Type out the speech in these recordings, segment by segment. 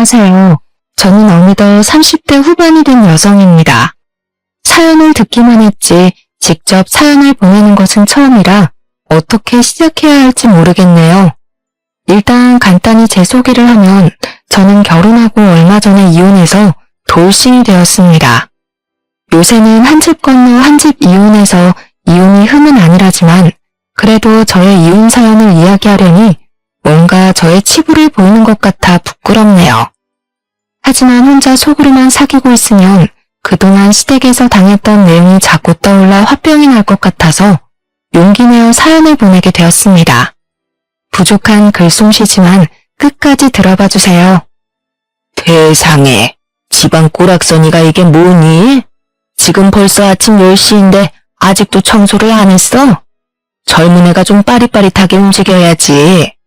안녕하세요. 저는 어느덧 30대 후반이 된 여성입니다. 사연을 듣기만 했지 직접 사연을 보내는 것은 처음이라 어떻게 시작해야 할지 모르겠네요. 일단 간단히 제 소개를 하면 저는 결혼하고 얼마 전에 이혼해서 돌싱이 되었습니다. 요새는 한 집 건너 한 집 이혼해서 이혼이 흠은 아니라지만 그래도 저의 이혼 사연을 이야기하려니 뭔가 저의 치부를 보이는 것 같아 부끄럽네요. 하지만 혼자 속으로만 사귀고 있으면 그동안 시댁에서 당했던 내용이 자꾸 떠올라 화병이 날 것 같아서 용기 내어 사연을 보내게 되었습니다. 부족한 글솜씨지만 끝까지 들어봐 주세요. 세상에, 집안 꼬락서니가 이게 뭐니? 지금 벌써 아침 10시인데 아직도 청소를 안 했어? 젊은 애가 좀 빠릿빠릿하게 움직여야지.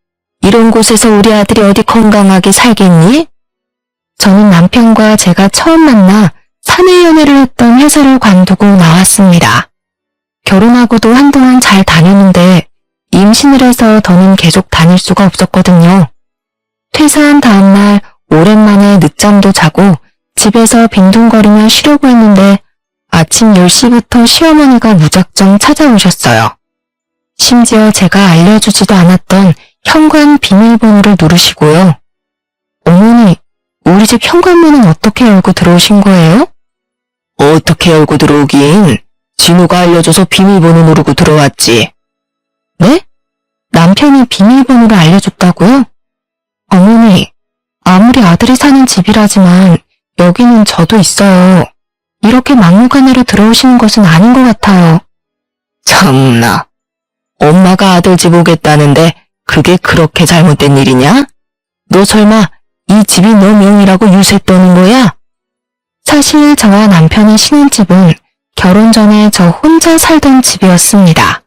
이런 곳에서 우리 아들이 어디 건강하게 살겠니? 저는 남편과 제가 처음 만나 사내 연애를 했던 회사를 관두고 나왔습니다. 결혼하고도 한동안 잘 다녔는데 임신을 해서 더는 계속 다닐 수가 없었거든요. 퇴사한 다음날 오랜만에 늦잠도 자고 집에서 빈둥거리며 쉬려고 했는데 아침 10시부터 시어머니가 무작정 찾아오셨어요. 심지어 제가 알려주지도 않았던 현관 비밀번호를 누르시고요. 어머니, 우리 집 현관문은 어떻게 열고 들어오신 거예요? 어떻게 열고 들어오긴? 진우가 알려줘서 비밀번호 누르고 들어왔지. 네? 남편이 비밀번호를 알려줬다고요? 어머니, 아무리 아들이 사는 집이라지만 여기는 저도 있어요. 이렇게 막무가내로 들어오시는 것은 아닌 것 같아요. 참나, 엄마가 아들 집 오겠다는데 그게 그렇게 잘못된 일이냐? 너 설마 이 집이 너 명이라고 유세 떠는 거야? 사실 저와 남편의 신혼집은 결혼 전에 저 혼자 살던 집이었습니다.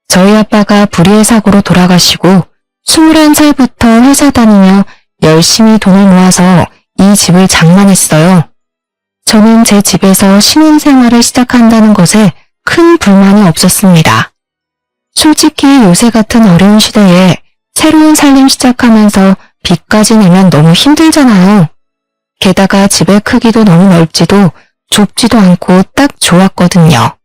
저희 아빠가 불의의 사고로 돌아가시고 21살부터 회사 다니며 열심히 돈을 모아서 이 집을 장만했어요. 저는 제 집에서 신혼생활을 시작한다는 것에 큰 불만이 없었습니다. 솔직히 요새 같은 어려운 시대에 새로운 살림 시작하면서 빚까지 내면 너무 힘들잖아요. 게다가 집의 크기도 너무 넓지도 좁지도 않고 딱 좋았거든요.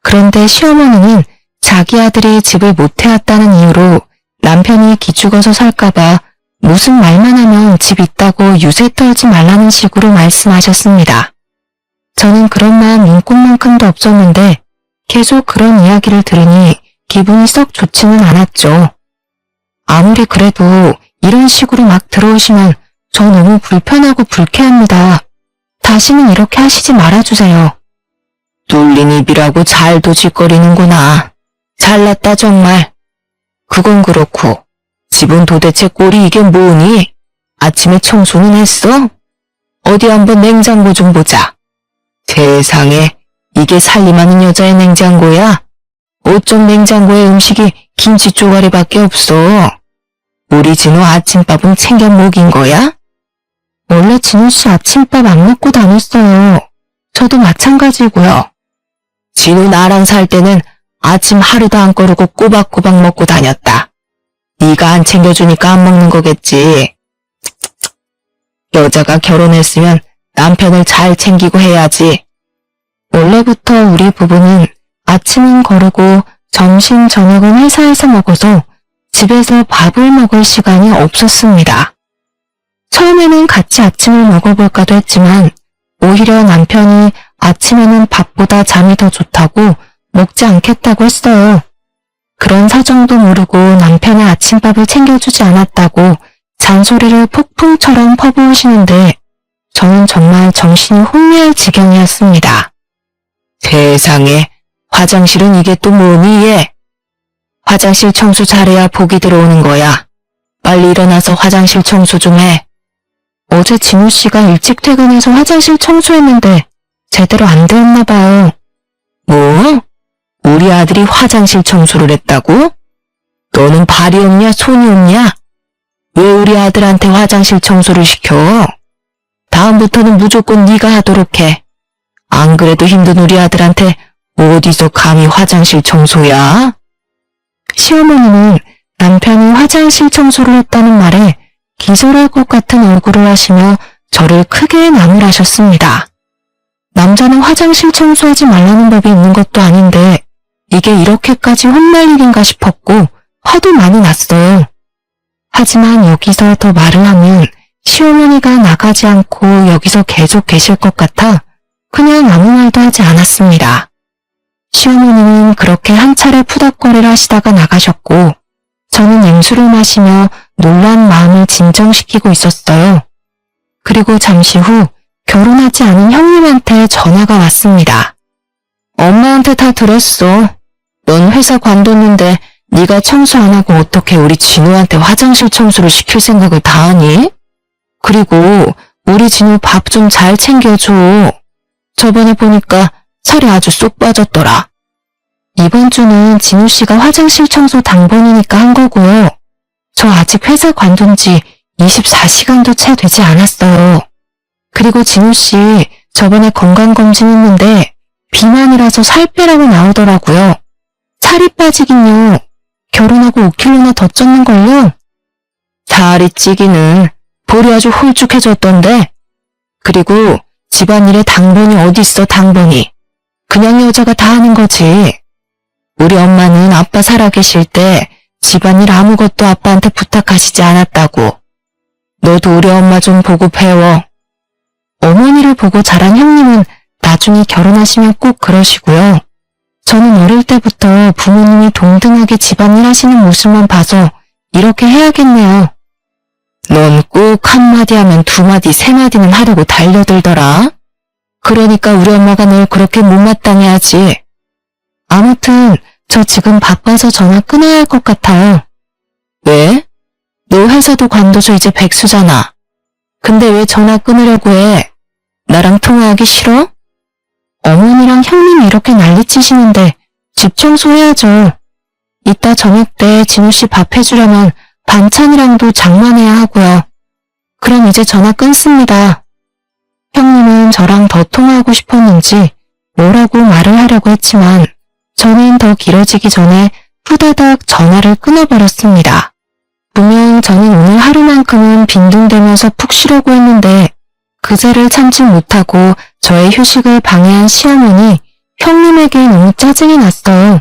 그런데 시어머니는 자기 아들이 집을 못 해왔다는 이유로 남편이 기죽어서 살까봐 무슨 말만 하면 집 있다고 유세 떨지 말라는 식으로 말씀하셨습니다. 저는 그런 마음 문구만큼도 없었는데 계속 그런 이야기를 들으니 기분이 썩 좋지는 않았죠. 아무리 그래도 이런 식으로 막 들어오시면 저 너무 불편하고 불쾌합니다. 다시는 이렇게 하시지 말아주세요. 뚫린 입이라고 잘 도질거리는구나. 잘났다 정말. 그건 그렇고 집은 도대체 꼴이 이게 뭐니? 아침에 청소는 했어? 어디 한번 냉장고 좀 보자. 세상에, 이게 살림하는 여자의 냉장고야? 어쩜 냉장고에 음식이 김치 쪼가리밖에 없어? 우리 진우 아침밥은 챙겨 먹인 거야? 원래 진우씨 아침밥 안 먹고 다녔어요. 저도 마찬가지고요. 진우 나랑 살 때는 아침 하루도 안 거르고 꼬박꼬박 먹고 다녔다. 네가 안 챙겨주니까 안 먹는 거겠지. 여자가 결혼했으면 남편을 잘 챙기고 해야지. 원래부터 우리 부부는 아침은 거르고 점심, 저녁은 회사에서 먹어서 집에서 밥을 먹을 시간이 없었습니다. 처음에는 같이 아침을 먹어볼까도 했지만 오히려 남편이 아침에는 밥보다 잠이 더 좋다고 먹지 않겠다고 했어요. 그런 사정도 모르고 남편의 아침밥을 챙겨주지 않았다고 잔소리를 폭풍처럼 퍼부으시는데 저는 정말 정신이 혼미할 지경이었습니다. 세상에, 화장실은 이게 또 뭐니 얘? 화장실 청소 잘해야 복이 들어오는 거야. 빨리 일어나서 화장실 청소 좀 해. 어제 진우씨가 일찍 퇴근해서 화장실 청소했는데 제대로 안 되었나 봐요. 뭐? 우리 아들이 화장실 청소를 했다고? 너는 발이 없냐 손이 없냐? 왜 우리 아들한테 화장실 청소를 시켜? 다음부터는 무조건 네가 하도록 해. 안 그래도 힘든 우리 아들한테 어디서 감히 화장실 청소야? 시어머니는 남편이 화장실 청소를 했다는 말에 기절할 것 같은 얼굴을 하시며 저를 크게 나무라셨습니다. 남자는 화장실 청소하지 말라는 법이 있는 것도 아닌데 이게 이렇게까지 혼날 일인가 싶었고 화도 많이 났어요. 하지만 여기서 더 말을 하면 시어머니가 나가지 않고 여기서 계속 계실 것 같아 그냥 아무 말도 하지 않았습니다. 시어머니는 그렇게 한 차례 푸닥거리를 하시다가 나가셨고 저는 냉수를 마시며 놀란 마음을 진정시키고 있었어요. 그리고 잠시 후 결혼하지 않은 형님한테 전화가 왔습니다. 엄마한테 다 들었어. 넌 회사 관뒀는데 네가 청소 안 하고 어떻게 우리 진우한테 화장실 청소를 시킬 생각을 다 하니? 그리고 우리 진우 밥 좀 잘 챙겨줘. 저번에 보니까 살이 아주 쏙 빠졌더라. 이번 주는 진우 씨가 화장실 청소 당번이니까 한 거고요. 저 아직 회사 관둔 지 24시간도 채 되지 않았어요. 그리고 진우 씨 저번에 건강검진 했는데 비만이라서 살 빼라고 나오더라고요. 살이 빠지긴요. 결혼하고 5kg나 더 쪘는걸요? 살이 찌기는 볼이 아주 홀쭉해졌던데. 그리고 집안일에 당번이 어딨어 당번이. 그냥 여자가 다 하는 거지. 우리 엄마는 아빠 살아계실 때 집안일 아무것도 아빠한테 부탁하시지 않았다고. 너도 우리 엄마 좀 보고 배워. 어머니를 보고 자란 형님은 나중에 결혼하시면 꼭 그러시고요. 저는 어릴 때부터 부모님이 동등하게 집안일 하시는 모습만 봐서 이렇게 해야겠네요. 넌 꼭 한마디 하면 두마디 세마디는 하려고 달려들더라. 그러니까 우리 엄마가 널 그렇게 못마땅해 하지. 아무튼 저 지금 바빠서 전화 끊어야 할 것 같아요. 왜? 너 회사도 관둬서 이제 백수잖아. 근데 왜 전화 끊으려고 해? 나랑 통화하기 싫어? 어머니랑 형님이 이렇게 난리치시는데 집 청소해야죠. 이따 저녁 때 진우 씨 밥 해주려면 반찬이랑도 장만해야 하고요. 그럼 이제 전화 끊습니다. 형님은 저랑 더 통화하고 싶었는지 뭐라고 말을 하려고 했지만 저는 더 길어지기 전에 후다닥 전화를 끊어버렸습니다. 분명 저는 오늘 하루만큼은 빈둥대면서 푹 쉬려고 했는데 그새를 참지 못하고 저의 휴식을 방해한 시어머니, 형님에게 너무 짜증이 났어요.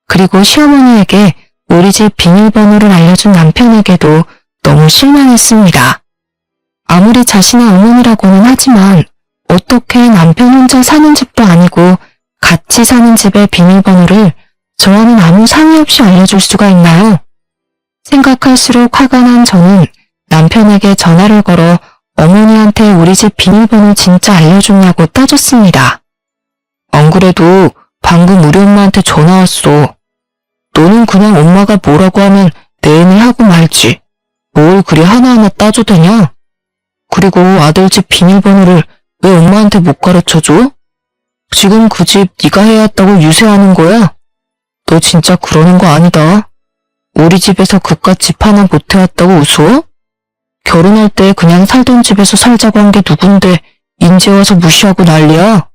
그리고 시어머니에게 우리 집 비밀번호를 알려준 남편에게도 너무 실망했습니다. 아무리 자신의 어머니라고는 하지만 어떻게 남편 혼자 사는 집도 아니고 같이 사는 집의 비밀번호를 저와는 아무 상의 없이 알려줄 수가 있나요? 생각할수록 화가 난 저는 남편에게 전화를 걸어 어머니한테 우리 집 비밀번호 진짜 알려줬냐고 따졌습니다. 안 그래도 방금 우리 엄마한테 전화 왔어. 너는 그냥 엄마가 뭐라고 하면 내내 하고 말지. 뭘 그리 하나하나 따져대냐? 그리고 아들 집 비밀번호를 왜 엄마한테 못 가르쳐줘? 지금 그 집 네가 해야 했다고 유세하는 거야? 너 진짜 그러는 거 아니다. 우리 집에서 그깟 집 하나 못 해왔다고 웃어? 결혼할 때 그냥 살던 집에서 살자고 한 게 누군데 인제 와서 무시하고 난리야?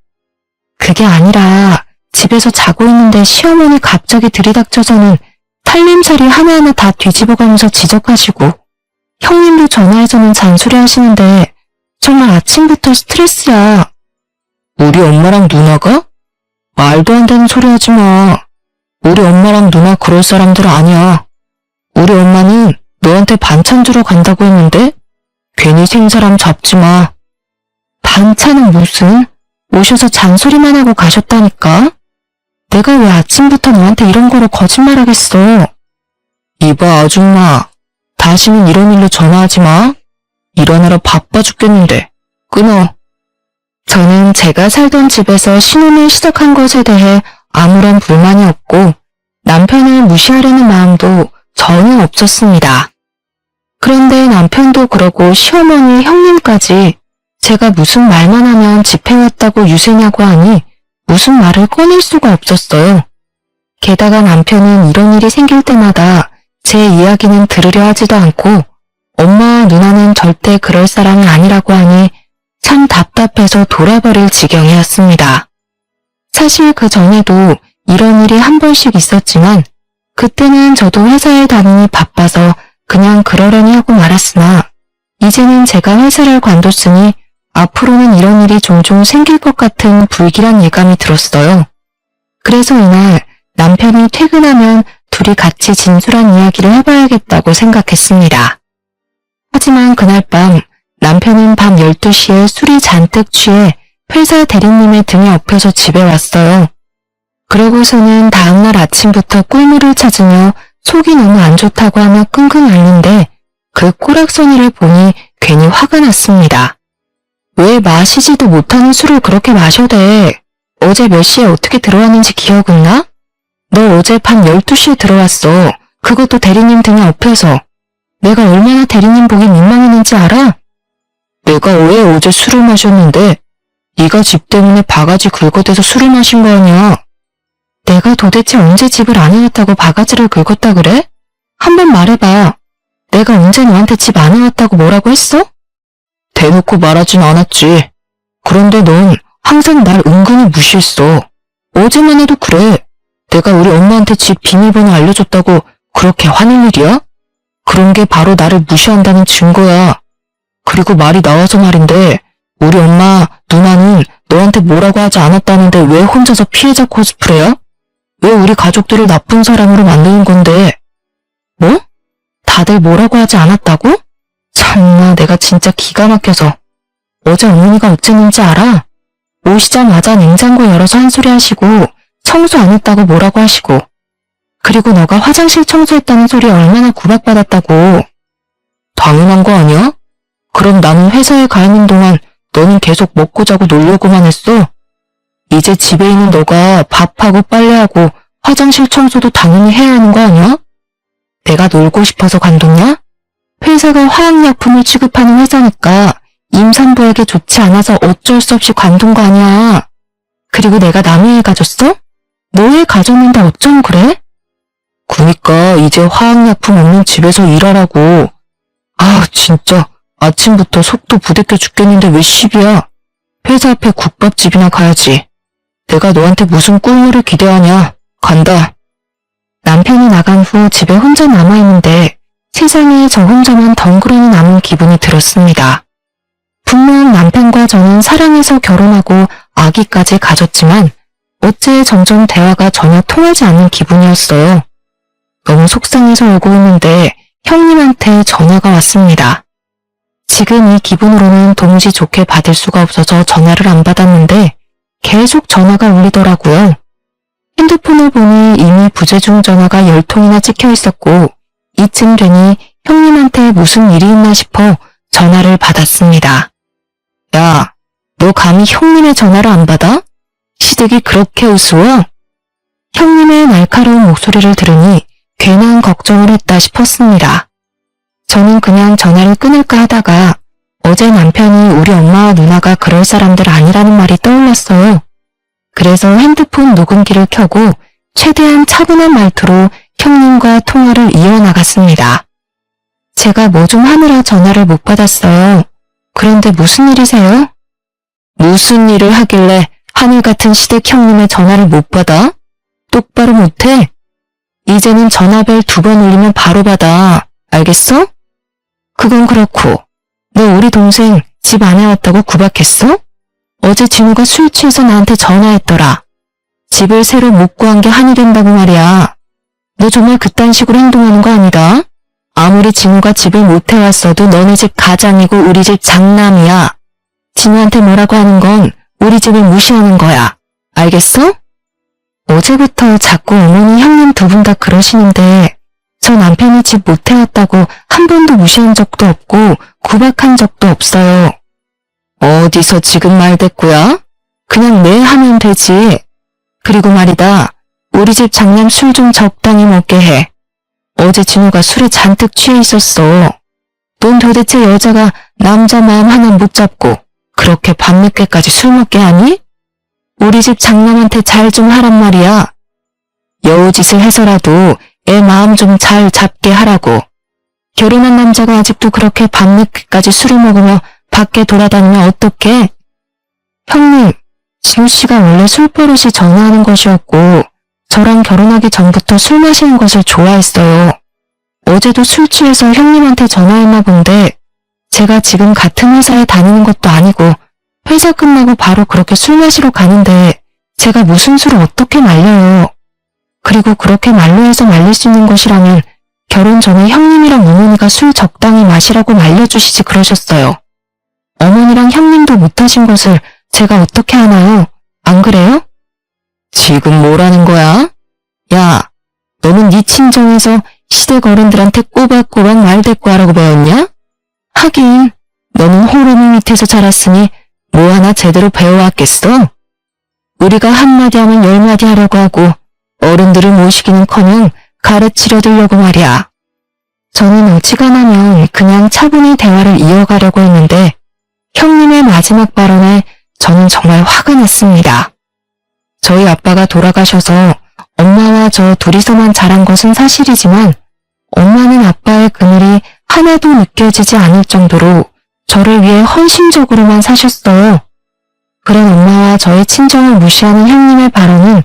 그게 아니라 집에서 자고 있는데 시어머니 갑자기 들이닥쳐서는 살림살이 하나하나 다 뒤집어가면서 지적하시고 형님도 전화해서는 잔소리 하시는데 정말 아침부터 스트레스야. 우리 엄마랑 누나가? 말도 안 되는 소리 하지 마. 우리 엄마랑 누나 그럴 사람들 아니야. 우리 엄마는 너한테 반찬 주러 간다고 했는데 괜히 생사람 잡지 마. 반찬은 무슨? 오셔서 잔소리만 하고 가셨다니까? 내가 왜 아침부터 너한테 이런 거로 거짓말하겠어. 이봐 아줌마. 다시는 이런 일로 전화하지 마. 일하느라 바빠 죽겠는데. 끊어. 저는 제가 살던 집에서 신혼을 시작한 것에 대해 아무런 불만이 없고 남편을 무시하려는 마음도 전혀 없었습니다. 그런데 남편도 그러고 시어머니, 형님까지 제가 무슨 말만 하면 집행했다고 유세냐고 하니 무슨 말을 꺼낼 수가 없었어요. 게다가 남편은 이런 일이 생길 때마다 제 이야기는 들으려 하지도 않고 엄마와 누나는 절대 그럴 사람이 아니라고 하니 참 답답해서 돌아버릴 지경이었습니다. 사실 그 전에도 이런 일이 한 번씩 있었지만 그때는 저도 회사에 다니니 바빠서 그냥 그러려니 하고 말았으나 이제는 제가 회사를 관뒀으니 앞으로는 이런 일이 종종 생길 것 같은 불길한 예감이 들었어요. 그래서 이날 남편이 퇴근하면 둘이 같이 진솔한 이야기를 해봐야겠다고 생각했습니다. 하지만 그날 밤 남편은 밤 12시에 술이 잔뜩 취해 회사 대리님의 등에 업혀서 집에 왔어요. 그러고서는 다음날 아침부터 꿀물을 찾으며 속이 너무 안 좋다고 하며 끙끙 앓는데 그 꼬락서니를 보니 괜히 화가 났습니다. 왜 마시지도 못하는 술을 그렇게 마셔대? 어제 몇 시에 어떻게 들어왔는지 기억은 나? 너 어제 밤 12시에 들어왔어. 그것도 대리님 등에 업혀서. 내가 얼마나 대리님 보기 민망했는지 알아? 내가 왜 어제 술을 마셨는데 네가 집 때문에 바가지 긁어대서 술을 마신 거 아니야. 내가 도대체 언제 집을 안 해왔다고 바가지를 긁었다 그래? 한번 말해봐. 내가 언제 너한테 집 안 해왔다고 뭐라고 했어? 대놓고 말하진 않았지. 그런데 넌 항상 날 은근히 무시했어. 어제만 해도 그래. 내가 우리 엄마한테 집 비밀번호 알려줬다고 그렇게 화낼 일이야? 그런 게 바로 나를 무시한다는 증거야. 그리고 말이 나와서 말인데 우리 엄마, 누나는 너한테 뭐라고 하지 않았다는데 왜 혼자서 피해자 코스프레야? 왜 우리 가족들을 나쁜 사람으로 만드는 건데? 뭐? 다들 뭐라고 하지 않았다고? 참나 내가 진짜 기가 막혀서. 어제 어머니가 어쨌는지 알아? 오시자마자 냉장고 열어서 한 소리 하시고 청소 안 했다고 뭐라고 하시고 그리고 너가 화장실 청소했다는 소리에 얼마나 구박받았다고. 당연한 거 아니야? 그럼 나는 회사에 가 있는 동안 너는 계속 먹고 자고 놀려고만 했어? 이제 집에 있는 너가 밥하고 빨래하고 화장실 청소도 당연히 해야 하는 거 아니야? 내가 놀고 싶어서 관뒀냐? 회사가 화학약품을 취급하는 회사니까 임산부에게 좋지 않아서 어쩔 수 없이 관둔 거 아니야. 그리고 내가 남의 애 가졌어? 너 애 가졌는데 어쩜 그래? 그니까 이제 화학약품 없는 집에서 일하라고. 아 진짜 아침부터 속도 부대껴 죽겠는데 왜 시비야? 회사 앞에 국밥집이나 가야지. 내가 너한테 무슨 꿀물을 기대하냐. 간다. 남편이 나간 후 집에 혼자 남아있는데 세상에 저 혼자만 덩그러니 남은 기분이 들었습니다. 분명 남편과 저는 사랑해서 결혼하고 아기까지 가졌지만 어째 점점 대화가 전혀 통하지 않는 기분이었어요. 너무 속상해서 오고 있는데 형님한테 전화가 왔습니다. 지금 이 기분으로는 도무지 좋게 받을 수가 없어서 전화를 안 받았는데 계속 전화가 울리더라고요. 핸드폰을 보니 이미 부재중 전화가 10통이나 찍혀 있었고 이쯤 되니 형님한테 무슨 일이 있나 싶어 전화를 받았습니다. 야, 너 감히 형님의 전화를 안 받아? 시댁이 그렇게 우스워? 형님의 날카로운 목소리를 들으니 괜한 걱정을 했다 싶었습니다. 저는 그냥 전화를 끊을까 하다가 어제 남편이 우리 엄마와 누나가 그럴 사람들 아니라는 말이 떠올랐어요. 그래서 핸드폰 녹음기를 켜고 최대한 차분한 말투로 형님과 통화를 이어나갔습니다. 제가 뭐 좀 하느라 전화를 못 받았어요. 그런데 무슨 일이세요? 무슨 일을 하길래 하늘 같은 시댁 형님의 전화를 못 받아? 똑바로 못해? 이제는 전화벨 2번 울리면 바로 받아. 알겠어? 그건 그렇고 너 우리 동생 집 안에 왔다고 구박했어? 어제 진우가 술 취해서 나한테 전화했더라. 집을 새로 못 구한 게 한이 된다고 말이야. 너 정말 그딴 식으로 행동하는 거 아니다. 아무리 진우가 집을 못 해왔어도 너네 집 가장이고 우리 집 장남이야. 진우한테 뭐라고 하는 건 우리 집을 무시하는 거야. 알겠어? 어제부터 자꾸 어머니 형님 2분 다 그러시는데 저 남편이 집 못 해왔다고 한 번도 무시한 적도 없고 구박한 적도 없어요. 어디서 지금 말대꾸야? 그냥 네 하면 되지. 그리고 말이다. 우리 집 장남 술 좀 적당히 먹게 해. 어제 진우가 술에 잔뜩 취해 있었어. 넌 도대체 여자가 남자 마음 하나 못 잡고 그렇게 밤늦게까지 술 먹게 하니? 우리 집 장남한테 잘 좀 하란 말이야. 여우짓을 해서라도 애 마음 좀 잘 잡게 하라고. 결혼한 남자가 아직도 그렇게 밤늦게까지 술을 먹으며 밖에 돌아다니면 어떡해? 형님, 진우씨가 원래 술버릇이 전화하는 것이었고 저랑 결혼하기 전부터 술 마시는 것을 좋아했어요. 어제도 술 취해서 형님한테 전화했나 본데 제가 지금 같은 회사에 다니는 것도 아니고 회사 끝나고 바로 그렇게 술 마시러 가는데 제가 무슨 술을 어떻게 말려요. 그리고 그렇게 말로 해서 말릴 수 있는 것이라면 결혼 전에 형님이랑 어머니가 술 적당히 마시라고 말려주시지 그러셨어요. 어머니랑 형님도 못하신 것을 제가 어떻게 하나요? 안 그래요? 지금 뭐라는 거야? 야, 너는 네 친정에서 시댁 어른들한테 꼬박꼬박 말대꾸하라고 배웠냐? 하긴 너는 호르몬 밑에서 자랐으니 뭐 하나 제대로 배워왔겠어? 우리가 한마디 하면 열마디 하려고 하고 어른들을 모시기는커녕 가르치려 들려고 말이야. 저는 어지간하면 그냥 차분히 대화를 이어가려고 했는데 형님의 마지막 발언에 저는 정말 화가 났습니다. 저희 아빠가 돌아가셔서 엄마와 저 둘이서만 자란 것은 사실이지만 엄마는 아빠의 그늘이 하나도 느껴지지 않을 정도로 저를 위해 헌신적으로만 사셨어요. 그런 엄마와 저의 친정을 무시하는 형님의 발언은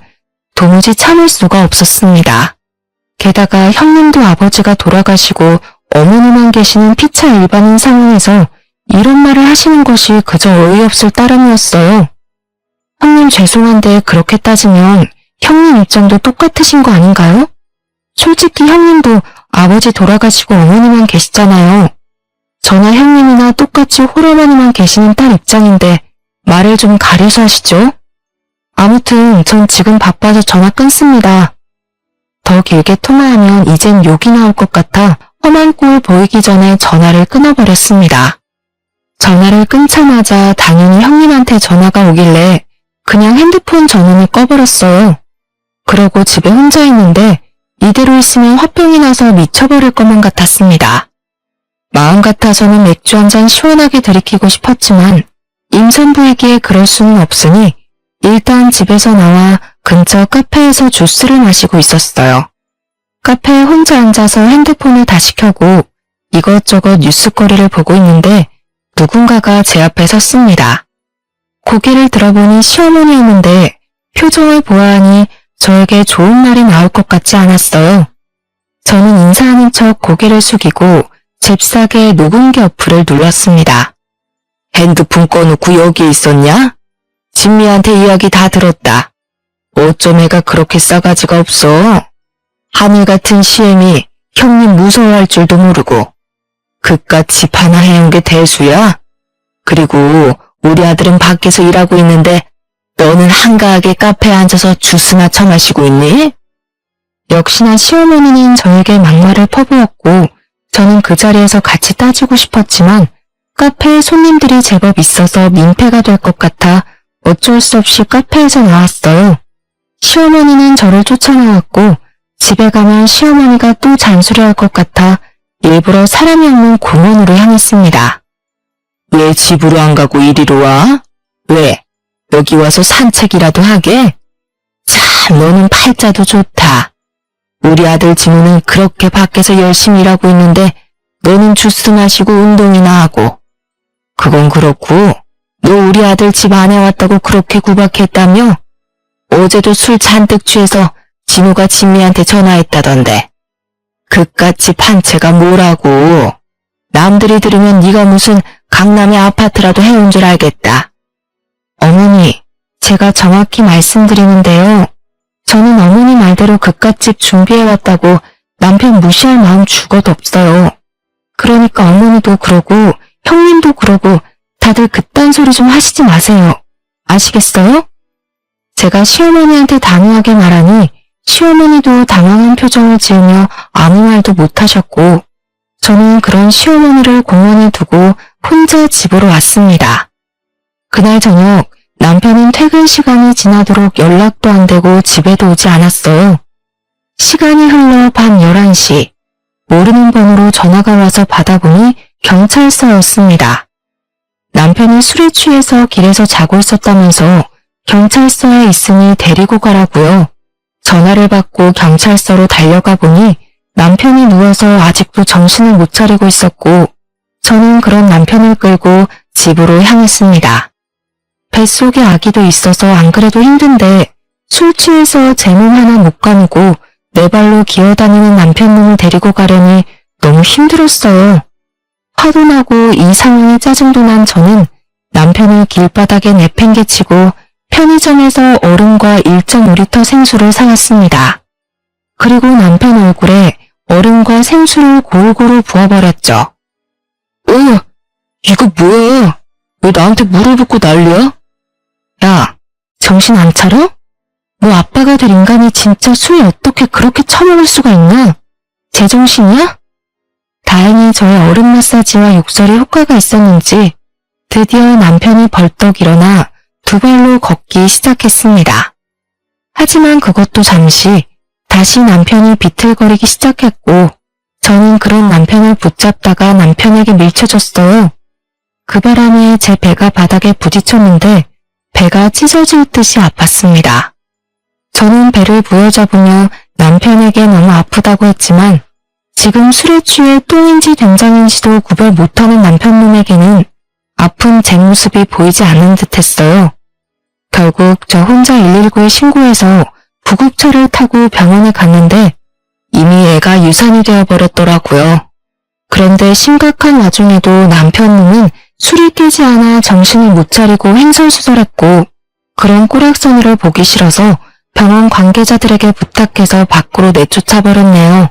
도무지 참을 수가 없었습니다. 게다가 형님도 아버지가 돌아가시고 어머니만 계시는 피차 일반인 상황에서 이런 말을 하시는 것이 그저 어이없을 따름이었어요. 형님 죄송한데 그렇게 따지면 형님 입장도 똑같으신 거 아닌가요? 솔직히 형님도 아버지 돌아가시고 어머니만 계시잖아요. 저나 형님이나 똑같이 홀어머니만 계시는 딸 입장인데 말을 좀 가려서 하시죠. 아무튼 전 지금 바빠서 전화 끊습니다. 더 길게 통화하면 이젠 욕이 나올 것 같아 험한 꼴 보이기 전에 전화를 끊어버렸습니다. 전화를 끊자마자 당연히 형님한테 전화가 오길래 그냥 핸드폰 전원을 꺼버렸어요. 그러고 집에 혼자 있는데 이대로 있으면 화병이 나서 미쳐버릴 것만 같았습니다. 마음 같아서는 맥주 한 잔 시원하게 들이키고 싶었지만 임산부이기에 그럴 수는 없으니 일단 집에서 나와 근처 카페에서 주스를 마시고 있었어요. 카페에 혼자 앉아서 핸드폰을 다시 켜고 이것저것 뉴스거리를 보고 있는데 누군가가 제 앞에 섰습니다. 고개를 들어보니 시어머니였는데 표정을 보아하니 저에게 좋은 말이 나올 것 같지 않았어요. 저는 인사하는 척 고개를 숙이고 잽싸게 녹음기 어플을 눌렀습니다. 핸드폰 꺼놓고 여기 있었냐? 진미한테 이야기 다 들었다. 어쩜 애가 그렇게 싸가지가 없어? 하늘 같은 시엠이 형님 무서워할 줄도 모르고 그깟 집 하나 해온 게 대수야? 그리고 우리 아들은 밖에서 일하고 있는데 너는 한가하게 카페에 앉아서 주스나 처마시고 있니? 역시나 시어머니는 저에게 막말을 퍼부었고 저는 그 자리에서 같이 따지고 싶었지만 카페에 손님들이 제법 있어서 민폐가 될 것 같아 어쩔 수 없이 카페에서 나왔어요. 시어머니는 저를 쫓아나왔고 집에 가면 시어머니가 또 잔소리할 것 같아 일부러 사람이 없는 공원으로 향했습니다. 왜 집으로 안 가고 이리로 와? 왜? 여기 와서 산책이라도 하게? 참, 너는 팔자도 좋다. 우리 아들 진우는 그렇게 밖에서 열심히 일하고 있는데 너는 주스 마시고 운동이나 하고. 그건 그렇고 너 우리 아들 집 안에 왔다고 그렇게 구박했다며? 어제도 술 잔뜩 취해서 진우가 진미한테 전화했다던데. 그깟 한 채가 뭐라고. 남들이 들으면 네가 무슨 강남의 아파트라도 해온 줄 알겠다. 어머니, 제가 정확히 말씀드리는데요. 저는 어머니 말대로 그깟집 준비해왔다고 남편 무시할 마음 죽어도 없어요. 그러니까 어머니도 그러고 형님도 그러고 다들 그딴 소리 좀 하시지 마세요. 아시겠어요? 제가 시어머니한테 단호하게 말하니 시어머니도 당황한 표정을 지으며 아무 말도 못하셨고 저는 그런 시어머니를 공원에 두고 혼자 집으로 왔습니다. 그날 저녁 남편은 퇴근 시간이 지나도록 연락도 안 되고 집에도 오지 않았어요. 시간이 흘러 밤 11시 모르는 번호로 전화가 와서 받아보니 경찰서였습니다. 남편이 술에 취해서 길에서 자고 있었다면서 경찰서에 있으니 데리고 가라고요. 전화를 받고 경찰서로 달려가 보니 남편이 누워서 아직도 정신을 못 차리고 있었고 저는 그런 남편을 끌고 집으로 향했습니다. 뱃속에 아기도 있어서 안 그래도 힘든데 술 취해서 제 몸 하나 못 가누고 내 발로 기어다니는 남편 놈을 데리고 가려니 너무 힘들었어요. 화도 나고 이 상황에 짜증도 난 저는 남편을 길바닥에 내팽개치고 편의점에서 얼음과 1.5리터 생수를 사왔습니다. 그리고 남편 얼굴에 얼음과 생수를 골고루 부어버렸죠. 이거 뭐야? 왜 나한테 물을 붓고 난리야? 야, 정신 안 차려? 너 아빠가 될 인간이 진짜 술을 어떻게 그렇게 처먹을 수가 있나? 제정신이야? 다행히 저의 얼음 마사지와 욕설이 효과가 있었는지 드디어 남편이 벌떡 일어나 두 발로 걷기 시작했습니다. 하지만 그것도 잠시 다시 남편이 비틀거리기 시작했고 저는 그런 남편을 붙잡다가 남편에게 밀쳐줬어요. 그 바람에 제 배가 바닥에 부딪혔는데 배가 찢어질 듯이 아팠습니다. 저는 배를 부여잡으며 남편에게 너무 아프다고 했지만 지금 술에 취해 똥인지 된장인지도 구별 못하는 남편 놈에게는 아픈 제 모습이 보이지 않는 듯 했어요. 결국 저 혼자 119에 신고해서 구급차를 타고 병원에 갔는데 이미 애가 유산이 되어버렸더라고요. 그런데 심각한 와중에도 남편 놈은 술이 깨지 않아 정신을 못 차리고 횡설수설했고 그런 꼬락서니를 보기 싫어서 병원 관계자들에게 부탁해서 밖으로 내쫓아버렸네요.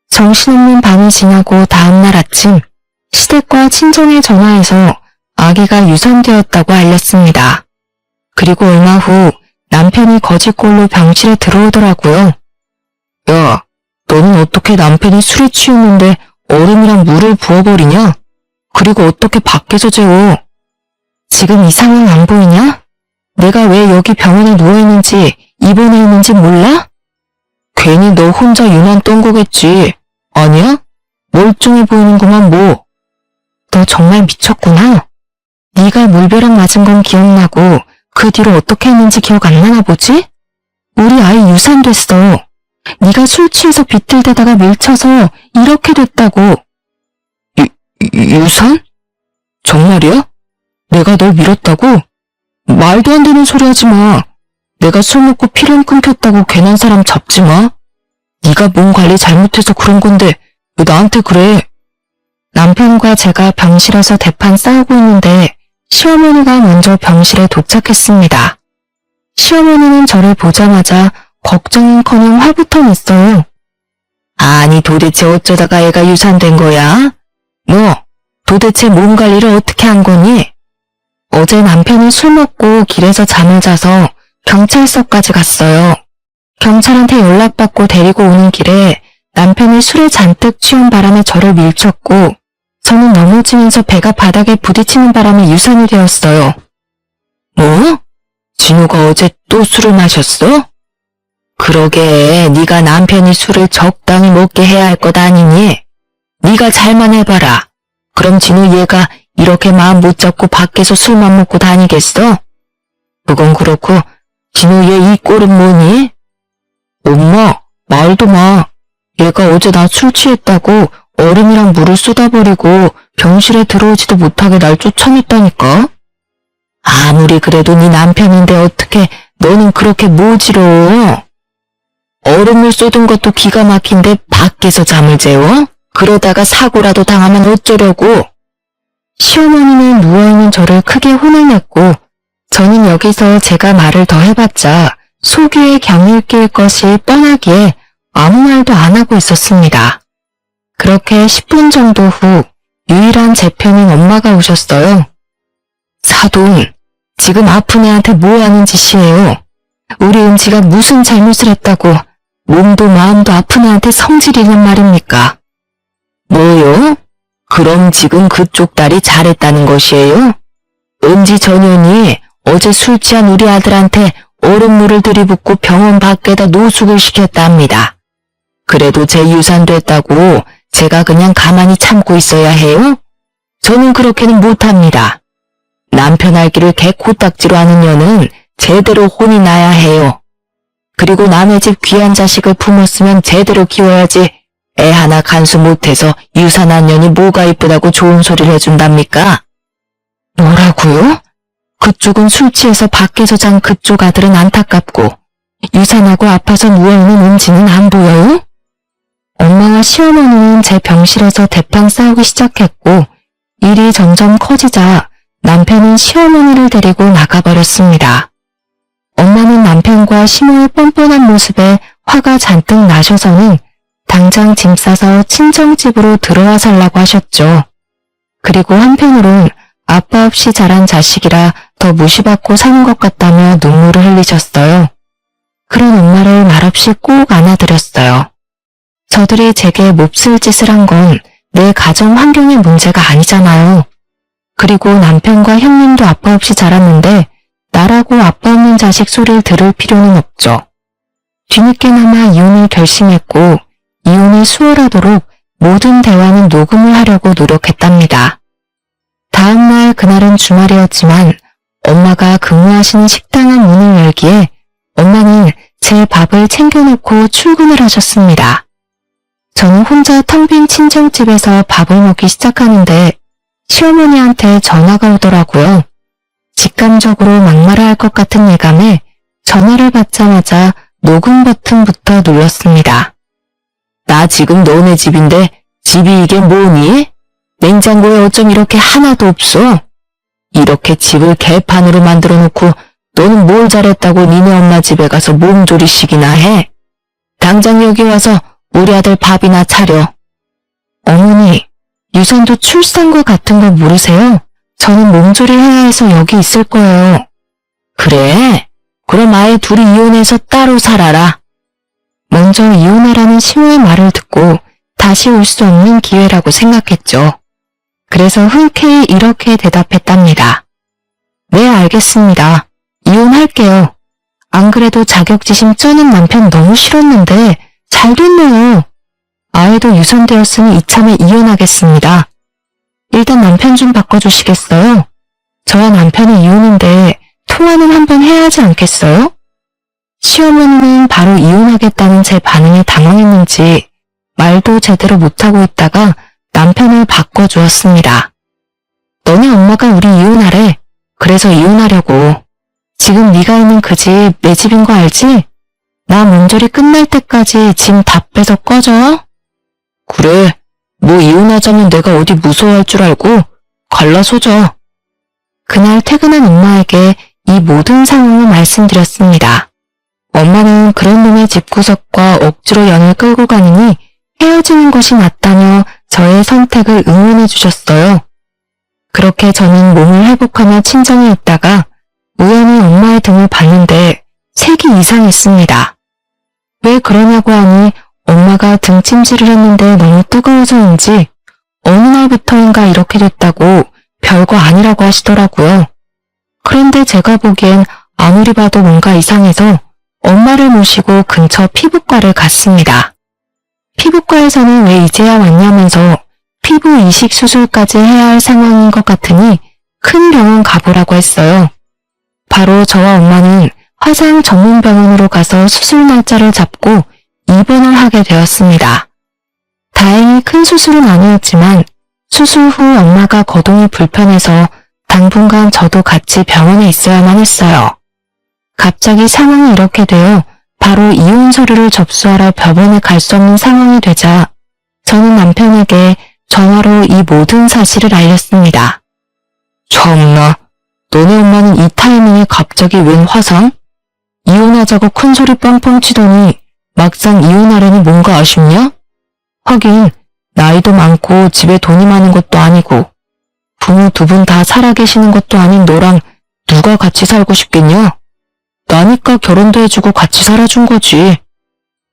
정신없는 밤이 지나고 다음날 아침 시댁과 친정에 전화해서 아기가 유산되었다고 알렸습니다. 그리고 얼마 후 남편이 거짓골로 병실에 들어오더라고요. 야, 너는 어떻게 남편이 술에 취했는데 얼음이랑 물을 부어버리냐? 그리고 어떻게 밖에서 재워? 지금 이 상황 안 보이냐? 내가 왜 여기 병원에 누워있는지 입원해 있는지 몰라? 괜히 너 혼자 유난 떤 거겠지. 아니야? 멀쩡해 보이는구만 뭐. 너 정말 미쳤구나. 네가 물벼락 맞은 건 기억나고 그 뒤로 어떻게 했는지 기억 안 나나 보지? 우리 아이 유산됐어. 네가 술 취해서 비틀대다가 밀쳐서 이렇게 됐다고. 유산? 정말이야? 내가 널 밀었다고? 말도 안 되는 소리 하지 마. 내가 술 먹고 피를 끊겼다고 괜한 사람 잡지 마. 네가 몸 관리 잘못해서 그런 건데 왜 나한테 그래? 남편과 제가 병실에서 대판 싸우고 있는데 시어머니가 먼저 병실에 도착했습니다. 시어머니는 저를 보자마자 걱정은커녕 화부터 냈어요. 아니 도대체 어쩌다가 애가 유산된 거야? 너 도대체 몸 관리를 어떻게 한 거니? 어제 남편이 술 먹고 길에서 잠을 자서 경찰서까지 갔어요. 경찰한테 연락받고 데리고 오는 길에 남편이 술에 잔뜩 취한 바람에 저를 밀쳤고 저는 넘어지면서 배가 바닥에 부딪히는 바람에 유산이 되었어요. 뭐? 진우가 어제 또 술을 마셨어? 그러게 네가 남편이 술을 적당히 먹게 해야 할 것 아니니? 네가 잘만 해봐라. 그럼 진우 얘가 이렇게 마음 못 잡고 밖에서 술만 먹고 다니겠어? 그건 그렇고 진우 얘 이 꼴은 뭐니? 엄마, 말도 마. 얘가 어제 나 술 취했다고 얼음이랑 물을 쏟아버리고 병실에 들어오지도 못하게 날 쫓아냈다니까? 아무리 그래도 네 남편인데 어떻게 너는 그렇게 모지러워? 얼음을 쏟은 것도 기가 막힌데 밖에서 잠을 재워? 그러다가 사고라도 당하면 어쩌려고? 시어머니는 누워있는 저를 크게 혼을 냈고 저는 여기서 제가 말을 더 해봤자 속위에 경일 낄 것이 뻔하기에 아무 말도 안 하고 있었습니다. 그렇게 10분 정도 후 유일한 제 편인 엄마가 오셨어요. 사돈, 지금 아픈 애한테 뭐 하는 짓이에요? 우리 은지가 무슨 잘못을 했다고 몸도 마음도 아픈 애한테 성질이란 말입니까? 뭐요? 그럼 지금 그쪽 딸이 잘했다는 것이에요? 은지 전현이 어제 술 취한 우리 아들한테 얼음물을 들이붓고 병원 밖에다 노숙을 시켰답니다. 그래도 제 유산됐다고 제가 그냥 가만히 참고 있어야 해요? 저는 그렇게는 못합니다. 남편 알기를 개 코딱지로 하는 년은 제대로 혼이 나야 해요. 그리고 남의 집 귀한 자식을 품었으면 제대로 키워야지 애 하나 간수 못해서 유산한 년이 뭐가 이쁘다고 좋은 소리를 해준답니까? 뭐라고요? 그쪽은 술 취해서 밖에서 잔 그쪽 아들은 안타깝고 유산하고 아파서 누워있는 은지는 안 보여요? 엄마와 시어머니는 제 병실에서 대판 싸우기 시작했고 일이 점점 커지자 남편은 시어머니를 데리고 나가버렸습니다. 엄마는 남편과 시모의 뻔뻔한 모습에 화가 잔뜩 나셔서는 당장 짐 싸서 친정집으로 들어와 살라고 하셨죠. 그리고 한편으론 아빠 없이 자란 자식이라 더 무시받고 사는 것 같다며 눈물을 흘리셨어요. 그런 엄마를 말없이 꼭 안아드렸어요. 저들이 제게 몹쓸 짓을 한 건 내 가정 환경의 문제가 아니잖아요. 그리고 남편과 형님도 아빠 없이 자랐는데 나라고 아빠 없는 자식 소리를 들을 필요는 없죠. 뒤늦게나마 이혼을 결심했고 이혼이 수월하도록 모든 대화는 녹음을 하려고 노력했답니다. 다음날 그날은 주말이었지만 엄마가 근무하시는 식당의 문을 열기에 엄마는 제 밥을 챙겨놓고 출근을 하셨습니다. 저는 혼자 텅 빈 친정집에서 밥을 먹기 시작하는데 시어머니한테 전화가 오더라고요. 직감적으로 막말을 할 것 같은 예감에 전화를 받자마자 녹음 버튼부터 눌렀습니다. 나 지금 너네 집인데 집이 이게 뭐니? 냉장고에 어쩜 이렇게 하나도 없어? 이렇게 집을 개판으로 만들어 놓고 너는 뭘 잘했다고 니네 엄마 집에 가서 몸조리식이나 해? 당장 여기 와서 우리 아들 밥이나 차려. 어머니, 유산도 출산과 같은 거 모르세요? 저는 몸조리를 해야 해서 여기 있을 거예요. 그래? 그럼 아예 둘이 이혼해서 따로 살아라. 먼저 이혼하라는 시모의 말을 듣고 다시 올 수 없는 기회라고 생각했죠. 그래서 흔쾌히 이렇게 대답했답니다. 네, 알겠습니다. 이혼할게요. 안 그래도 자격지심 쩌는 남편 너무 싫었는데 잘 됐네요. 아이도 유산되었으니 이참에 이혼하겠습니다. 일단 남편 좀 바꿔주시겠어요? 저와 남편은 이혼인데 통화는 한번 해야 하지 않겠어요? 시어머니는 바로 이혼하겠다는 제 반응에 당황했는지 말도 제대로 못하고 있다가 남편을 바꿔주었습니다. 너네 엄마가 우리 이혼하래. 그래서 이혼하려고. 지금 네가 있는 그 집 내 집인 거 알지? 나 몸조리 끝날 때까지 짐 다 빼서 꺼져. 그래, 뭐 이혼하자면 내가 어디 무서워할 줄 알고 갈라서자. 그날 퇴근한 엄마에게 이 모든 상황을 말씀드렸습니다. 엄마는 그런 놈의 집구석과 억지로 연을 끌고 가느니 헤어지는 것이 낫다며 저의 선택을 응원해 주셨어요. 그렇게 저는 몸을 회복하며 친정에 있다가 우연히 엄마의 등을 봤는데 색이 이상했습니다. 왜 그러냐고 하니 엄마가 등찜질을 했는데 너무 뜨거워서인지 어느 날부터인가 이렇게 됐다고 별거 아니라고 하시더라고요. 그런데 제가 보기엔 아무리 봐도 뭔가 이상해서 엄마를 모시고 근처 피부과를 갔습니다. 피부과에서는 왜 이제야 왔냐면서 피부 이식 수술까지 해야 할 상황인 것 같으니 큰 병원 가보라고 했어요. 바로 저와 엄마는 화상 전문 병원으로 가서 수술 날짜를 잡고 입원을 하게 되었습니다. 다행히 큰 수술은 아니었지만 수술 후 엄마가 거동이 불편해서 당분간 저도 같이 병원에 있어야만 했어요. 갑자기 상황이 이렇게 되어 바로 이혼 서류를 접수하러 병원에 갈 수 없는 상황이 되자 저는 남편에게 전화로 이 모든 사실을 알렸습니다. 참나, 너네 엄마는 이 타이밍에 갑자기 웬 화상? 이혼하자고 큰소리 뻥뻥 치더니 막상 이혼하려니 뭔가 아쉽냐? 하긴 나이도 많고 집에 돈이 많은 것도 아니고 부모 두 분 다 살아계시는 것도 아닌 너랑 누가 같이 살고 싶겠냐? 나니까 결혼도 해주고 같이 살아준 거지.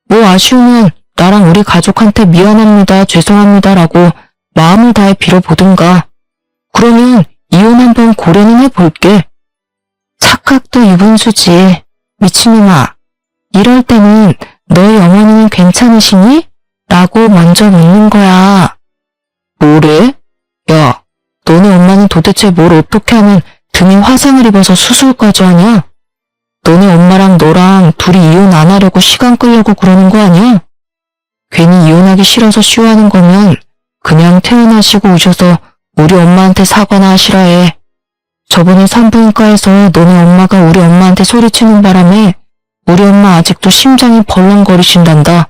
뭐 아쉬우면 나랑 우리 가족한테 미안합니다, 죄송합니다라고 마음을 다해 빌어보든가. 그러면 이혼 한번 고려는 해볼게. 착각도 유분수지. 미친놈아. 이럴 때는 너희 어머니는 괜찮으시니? 라고 먼저 묻는 거야. 뭐래? 야, 너네 엄마는 도대체 뭘 어떻게 하면 등에 화상을 입어서 수술까지 하냐? 너네 엄마랑 너랑 둘이 이혼 안 하려고 시간 끌려고 그러는 거 아니야? 괜히 이혼하기 싫어서 쉬워하는 거면 그냥 퇴원하시고 오셔서 우리 엄마한테 사과나 하시라 해. 저번에 산부인과에서 너네 엄마가 우리 엄마한테 소리치는 바람에 우리 엄마 아직도 심장이 벌렁거리신단다.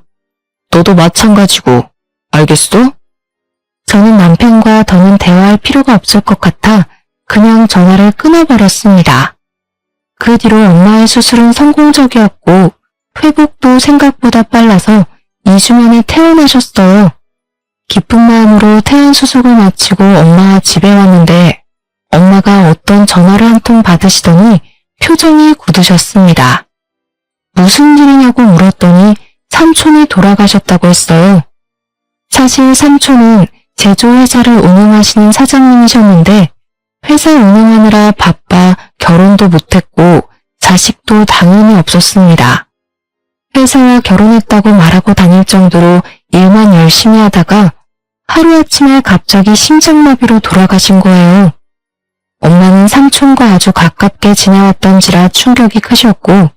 너도 마찬가지고. 알겠어? 저는 남편과 더는 대화할 필요가 없을 것 같아 그냥 전화를 끊어버렸습니다. 그 뒤로 엄마의 수술은 성공적이었고 회복도 생각보다 빨라서 2주 만에 퇴원하셨어요. 기쁜 마음으로 퇴원 수속을 마치고 엄마와 집에 왔는데 엄마가 어떤 전화를 한 통 받으시더니 표정이 굳으셨습니다. 무슨 일이냐고 물었더니 삼촌이 돌아가셨다고 했어요. 사실 삼촌은 제조회사를 운영하시는 사장님이셨는데 회사 운영하느라 바빠 결혼도 못했고 자식도 당연히 없었습니다. 회사와 결혼했다고 말하고 다닐 정도로 일만 열심히 하다가 하루아침에 갑자기 심장마비로 돌아가신 거예요. 엄마는 삼촌과 아주 가깝게 지내왔던지라 충격이 크셨고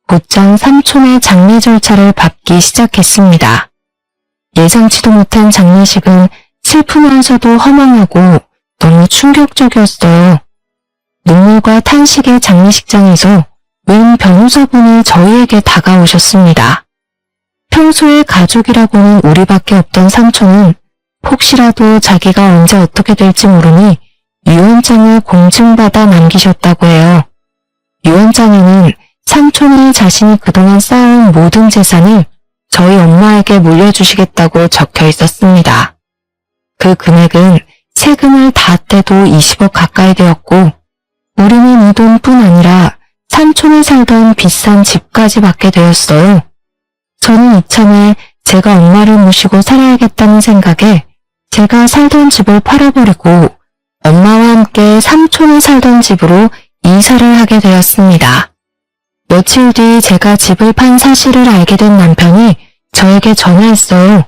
곧장 삼촌의 장례 절차를 밟기 시작했습니다. 예상치도 못한 장례식은 슬프면서도 허망하고 너무 충격적이었어요. 눈물과 탄식의 장례식장에서 웬 변호사분이 저희에게 다가오셨습니다. 평소에 가족이라고는 우리밖에 없던 삼촌은 혹시라도 자기가 언제 어떻게 될지 모르니 유언장을 공증받아 남기셨다고 해요. 유언장에는 삼촌이 자신이 그동안 쌓아온 모든 재산을 저희 엄마에게 물려주시겠다고 적혀 있었습니다. 그 금액은 세금을 다 떼도 20억 가까이 되었고 우리는 이 돈뿐 아니라 삼촌이 살던 비싼 집까지 받게 되었어요. 저는 이참에 제가 엄마를 모시고 살아야겠다는 생각에 제가 살던 집을 팔아버리고 엄마와 함께 삼촌이 살던 집으로 이사를 하게 되었습니다. 며칠 뒤 제가 집을 판 사실을 알게 된 남편이 저에게 전화했어요.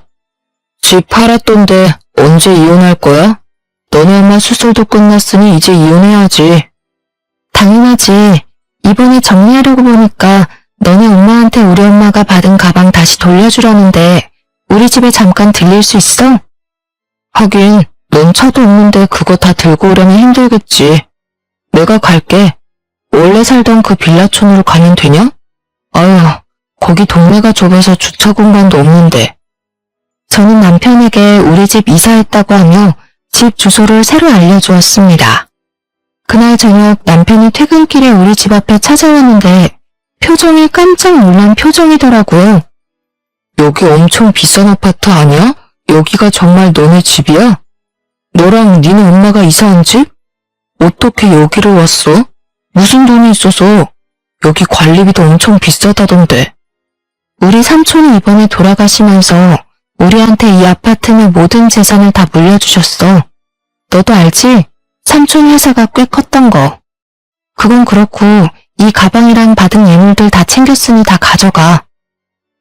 집 팔았던데 언제 이혼할 거야? 너네 엄마 수술도 끝났으니 이제 이혼해야지. 당연하지. 이번에 정리하려고 보니까 너네 엄마한테 우리 엄마가 받은 가방 다시 돌려주려는데 우리 집에 잠깐 들릴 수 있어? 하긴 넌 차도 없는데 그거 다 들고 오려면 힘들겠지. 내가 갈게. 원래 살던 그 빌라촌으로 가면 되냐? 아유, 거기 동네가 좁아서 주차 공간도 없는데. 저는 남편에게 우리 집 이사했다고 하며 집 주소를 새로 알려주었습니다. 그날 저녁 남편이 퇴근길에 우리 집 앞에 찾아왔는데 표정이 깜짝 놀란 표정이더라고요. 여기 엄청 비싼 아파트 아니야? 여기가 정말 너네 집이야? 너랑 니네 엄마가 이사한 집? 어떻게 여기로 왔어? 무슨 돈이 있어서? 여기 관리비도 엄청 비싸다던데. 우리 삼촌이 이번에 돌아가시면서 우리한테 이 아파트 내 모든 재산을 다 물려주셨어. 너도 알지? 삼촌 회사가 꽤 컸던 거. 그건 그렇고 이 가방이랑 받은 예물들 다 챙겼으니 다 가져가.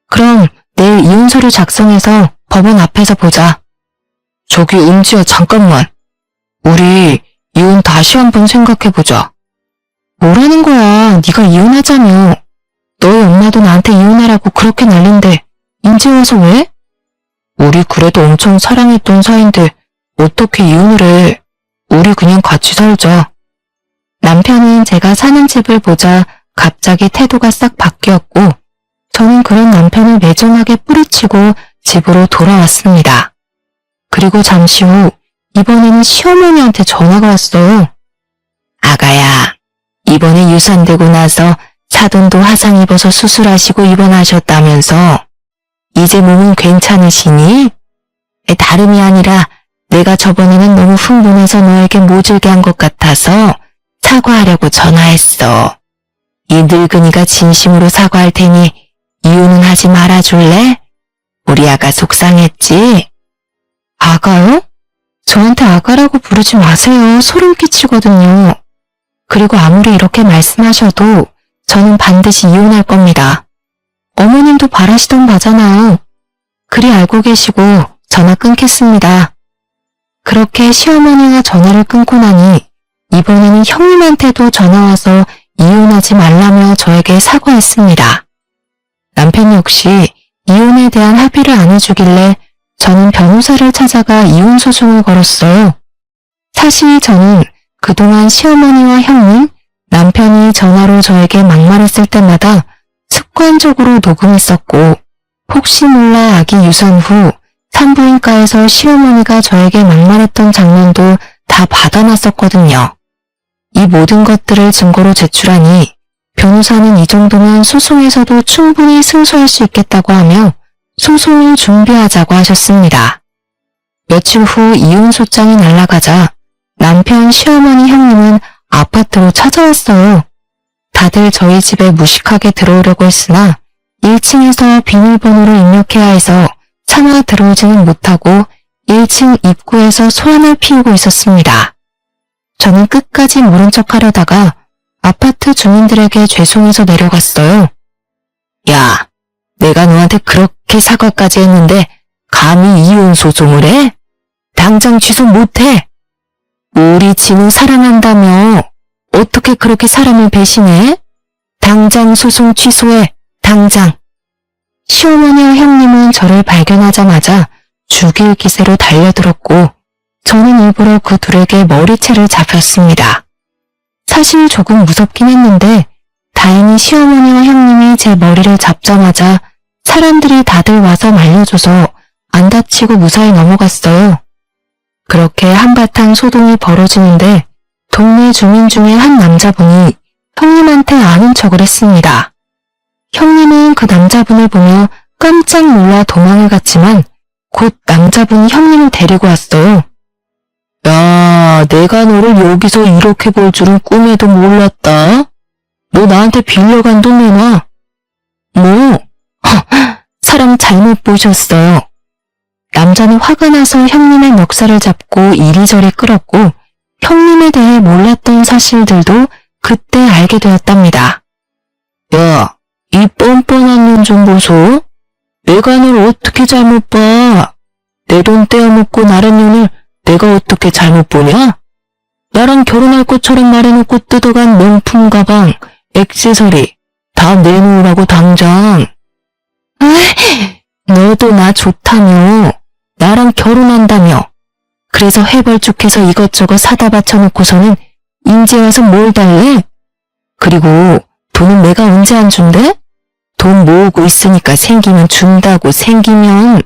그럼 내일 이혼 서류 작성해서 법원 앞에서 보자. 저기 은지야 잠깐만. 우리 이혼 다시 한번 생각해보자. 뭐라는 거야? 네가 이혼하자며. 너희 엄마도 나한테 이혼하라고 그렇게 난린데 이제 와서 왜? 우리 그래도 엄청 사랑했던 사이인데 어떻게 이혼을 해. 우리 그냥 같이 살자. 남편은 제가 사는 집을 보자 갑자기 태도가 싹 바뀌었고 저는 그런 남편을 매정하게 뿌리치고 집으로 돌아왔습니다. 그리고 잠시 후 이번에는 시어머니한테 전화가 왔어요. 아가야, 이번에 유산되고 나서 사돈도 화상 입어서 수술하시고 입원하셨다면서 이제 몸은 괜찮으시니? 다름이 아니라 내가 저번에는 너무 흥분해서 너에게 모질게 한 것 같아서 사과하려고 전화했어. 이 늙은이가 진심으로 사과할 테니 이혼은 하지 말아줄래? 우리 아가 속상했지? 아가요? 저한테 아가라고 부르지 마세요. 소름 끼치거든요. 그리고 아무리 이렇게 말씀하셔도 저는 반드시 이혼할 겁니다. 어머님도 바라시던 바잖아요. 그리 알고 계시고 전화 끊겠습니다. 그렇게 시어머니가 전화를 끊고 나니 이번에는 형님한테도 전화와서 이혼하지 말라며 저에게 사과했습니다. 남편 역시 이혼에 대한 합의를 안 해주길래 저는 변호사를 찾아가 이혼 소송을 걸었어요. 사실 저는 그동안 시어머니와 형님, 남편이 전화로 저에게 막말했을 때마다 습관적으로 녹음했었고 혹시 몰라 아기 유산 후 산부인과에서 시어머니가 저에게 막말했던 장면도 다 받아놨었거든요. 이 모든 것들을 증거로 제출하니 변호사는 이 정도면 소송에서도 충분히 승소할 수 있겠다고 하며 소송을 준비하자고 하셨습니다. 며칠 후 이혼 소장이 날아가자 남편 시어머니 형님은 아파트로 찾아왔어요. 다들 저희 집에 무식하게 들어오려고 했으나 1층에서 비밀번호를 입력해야 해서 차마 들어오지는 못하고 1층 입구에서 소란을 피우고 있었습니다. 저는 끝까지 모른 척 하려다가 아파트 주민들에게 죄송해서 내려갔어요. 야, 내가 너한테 그렇게 사과까지 했는데 감히 이혼 소송을 해? 당장 취소 못해? 우리 진우 사랑한다며 어떻게 그렇게 사람을 배신해? 당장 소송 취소해, 당장. 시어머니와 형님은 저를 발견하자마자 죽일 기세로 달려들었고 저는 일부러 그 둘에게 머리채를 잡혔습니다. 사실 조금 무섭긴 했는데 다행히 시어머니와 형님이 제 머리를 잡자마자 사람들이 다들 와서 말려줘서 안 다치고 무사히 넘어갔어요. 그렇게 한바탕 소동이 벌어지는데 동네 주민 중에 한 남자분이 형님한테 아는 척을 했습니다. 형님은 그 남자분을 보며 깜짝 놀라 도망을 갔지만 곧 남자분이 형님을 데리고 왔어요. 야, 내가 너를 여기서 이렇게 볼 줄은 꿈에도 몰랐다. 너 나한테 빌려간 돈 내놔. 뭐? 사람 잘못 보셨어요. 남자는 화가 나서 형님의 멱살을 잡고 이리저리 끌었고 형님에 대해 몰랐던 사실들도 그때 알게 되었답니다. 야, 이 뻔뻔한 눈 좀 보소. 내가 널 어떻게 잘못 봐. 내 돈 떼어먹고 나른 년을 내가 어떻게 잘못 보냐? 나랑 결혼할 것처럼 말해놓고 뜯어간 명품 가방, 액세서리 다 내놓으라고 당장. 너도 나 좋다며. 나랑 결혼한다며. 그래서 해벌쭉해서 이것저것 사다 바쳐놓고서는 인제 와서 뭘 달래? 그리고 돈은 내가 언제 안 준대? 돈 모으고 있으니까 생기면 준다고. 생기면.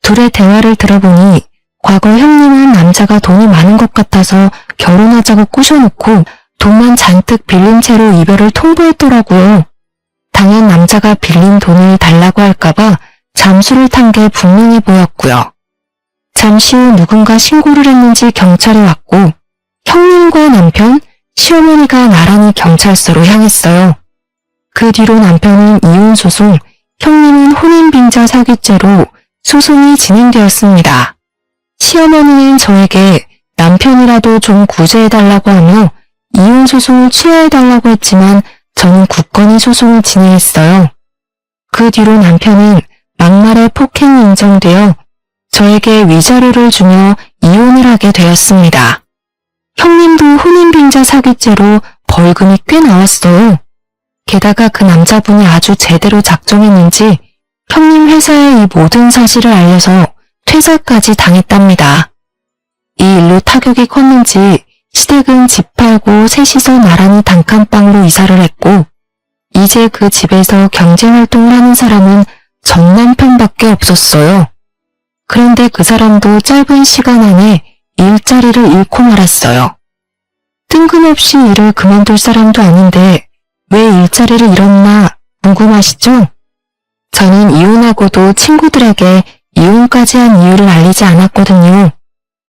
둘의 대화를 들어보니 과거 형님은 남자가 돈이 많은 것 같아서 결혼하자고 꼬셔놓고 돈만 잔뜩 빌린 채로 이별을 통보했더라고요. 당연 남자가 빌린 돈을 달라고 할까봐 잠수를 탄 게 분명해 보였고요. 잠시 후 누군가 신고를 했는지 경찰이 왔고 형님과 남편, 시어머니가 나란히 경찰서로 향했어요. 그 뒤로 남편은 이혼소송, 형님은 혼인빙자 사기죄로 소송이 진행되었습니다. 시어머니는 저에게 남편이라도 좀 구제해달라고 하며 이혼소송을 취하해달라고 했지만 저는 굳건히 소송을 진행했어요. 그 뒤로 남편은 막말의 폭행이 인정되어 저에게 위자료를 주며 이혼을 하게 되었습니다. 형님도 혼인빙자 사기죄로 벌금이 꽤 나왔어요. 게다가 그 남자분이 아주 제대로 작정했는지 형님 회사에 이 모든 사실을 알려서 퇴사까지 당했답니다. 이 일로 타격이 컸는지 시댁은 집 팔고 셋이서 나란히 단칸방으로 이사를 했고 이제 그 집에서 경제활동을 하는 사람은 전 남편밖에 없었어요. 그런데 그 사람도 짧은 시간 안에 일자리를 잃고 말았어요. 뜬금없이 일을 그만둘 사람도 아닌데 왜 일자리를 잃었나 궁금하시죠? 저는 이혼하고도 친구들에게 이혼까지 한 이유를 알리지 않았거든요.